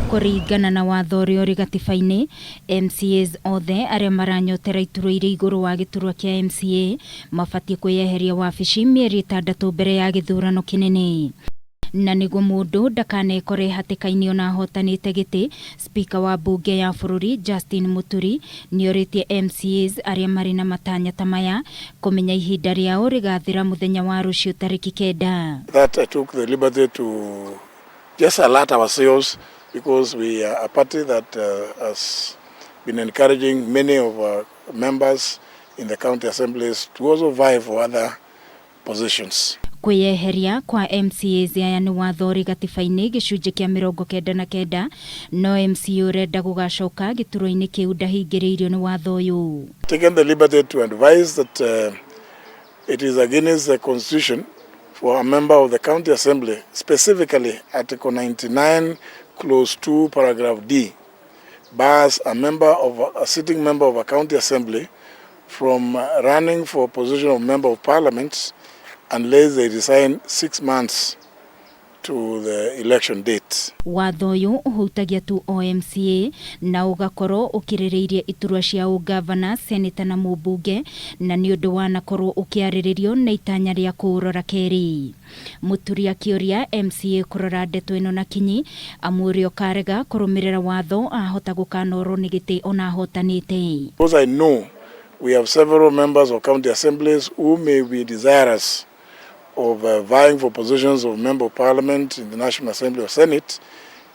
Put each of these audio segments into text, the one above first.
Kuringana na watho uria uri gatiba-ini, MCAs othe aria maranyotera iturwa iri iguru wa giturwa kia MCA mabatie kwiyeheria wabici mieri 6 mbere ya githurano kinene. Na niguo mundu ndakanekore hatikaini ona hotanite giti, Spika wa mbunge ya bururi Justin Muturi nioritie MCAs aria mari na matanya tamaya kumenya ihinda riao rigathira muthenya wa ruciu tareki kenda. That I took the liberty to just alert ourselves, because we are a party that has been encouraging many of our members in the county assemblies to also vie for other positions. Kwiyeheria kwa MCAs aya ni watho uri gatiba-ini gicunji kia mirongo kenda na kenda, no MCA urenda gugacoka giturwa-ini kiu ndahingiriirio ni watho uyu. Taken the liberty to advise that it is against the constitution for a member of the county assembly, specifically Article 99 Clause 2 Paragraph D, bars a sitting member of a county assembly from running for a position of member of parliament unless they resign 6 months to the election date. Watho uyu uhutagia tu MCA na ugakorwo ukiririirie iturwa cia ugavana, seneta na mbunge, na ni undu wanakorwo ukiariririo na itanya ria kurora keri. Muturi akioria MCA kurora ndeto ino na kinyi, amurio karega kurumirira watho ahota gukanorwo ni giti ona hotanite. Because I know we have several members of county assemblies who may be desirous of vying for positions of member of parliament in the National Assembly or Senate.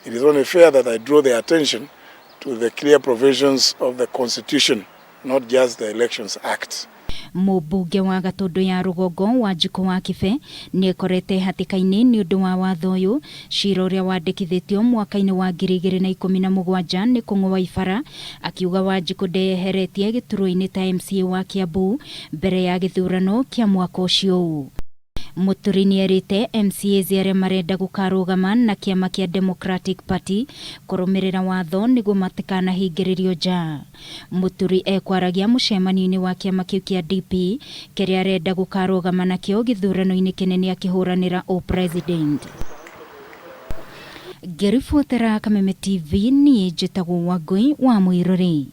It is only fair that I draw their attention to the clear provisions of the Constitution, not just the Elections Act. Mbunge wa Gatundu ya Rugongo wa wa Kibe ni ekorete hatikaini ni undu wa watho uyu. Cira uria wandikithitio mwaka-ini wa 2017 ni kung'oa ibara, akiuga Wanjiku ndeyeheretie giturwa-ini ta MCA wa Kiambu mbere ya githurano kia mwaka ucio. Muturi nierite MCAs aria marenda gukarugama na kiama kia Democratic Party kurumirira watho niguo matikanahingirirwo nja. Muturi ekwaragia mucemani-ini wa kiama kiu kia DP kiria arenda gukarugama nakio githurano-ini kinene akihuranira president. Gerifotera Kameme TV ni njitagwo Wangui wa Mwiruri.